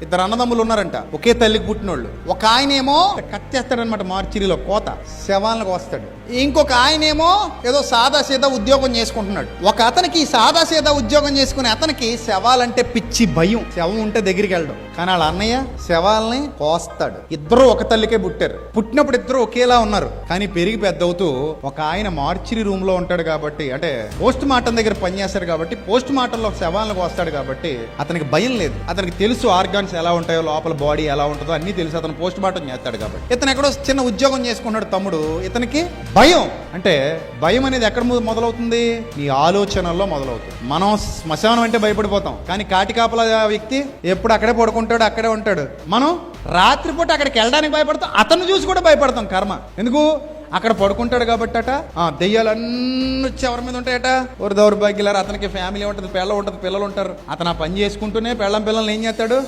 ఇద్దరు అన్నదమ్ములు ఉన్నారంట, ఒకే తల్లికి పుట్టినోళ్ళు. ఒక ఆయనేమో కట్టేస్తాడనమాట మార్చిరిలో కోత, శవాలకు వస్తాడు. ఇంకొక ఆయనేమో ఏదో సాదా సీదా ఉద్యోగం చేసుకుంటున్నాడు. ఒక అతనికి సాదా సీదా ఉద్యోగం చేసుకునే అతనికి శవాలంటే పిచ్చి భయం. శవం ఉంటే దగ్గరికి వెళ్ళడం. కానీ వాళ్ళ అన్నయ్య శవాలని కోస్తాడు. ఇద్దరు ఒక తల్లికే పుట్టారు. పుట్టినప్పుడు ఇద్దరు ఒకేలా ఉన్నారు. కానీ పెరిగి పెద్ద అవుతూ ఒక ఆయన మార్చిరి రూమ్ లో ఉంటాడు కాబట్టి, అంటే పోస్ట్ మార్టం దగ్గర పనిచేస్తాడు కాబట్టి, పోస్ట్ మార్టంలో శవాలను కోస్తాడు కాబట్టి అతనికి భయం లేదు. అతనికి తెలుసు ఆర్గాన్స్ ఎలా ఉంటాయో, లోపల బాడీ ఎలా ఉంటుందో అన్ని తెలుసు. అతను పోస్ట్ మార్టం చేస్తాడు కాబట్టి. ఇతను ఎక్కడో చిన్న ఉద్యోగం చేసుకుంటాడు తమ్ముడు. ఇతనికి భయం. అంటే భయం అనేది ఎక్కడ మొదలవుతుంది? నీ ఆలోచనల్లో మొదలవుతుంది. మనం శ్మశానం అంటే భయపడిపోతాం, కానీ కాటికాపల వ్యక్తి ఎప్పుడు అక్కడే పడుకుంటాడు, అక్కడే ఉంటాడు. మనం రాత్రిపూట అక్కడికి వెళ్ళడానికి భయపడతాం, అతను చూసి కూడా భయపడతాం. కర్మ ఎందుకు? అక్కడ పడుకుంటాడు కాబట్టి అట. దెయ్యాలన్నీ వచ్చి ఎవరి మీద ఉంటాయట? ఒక దౌర్భాగ్యులారు. అతనికి ఫ్యామిలీ ఉంటుంది, పిల్లలు ఉంటారు. అతను ఆ పని చేసుకుంటూనే పిల్లల్ని ఏం చేస్తాడు?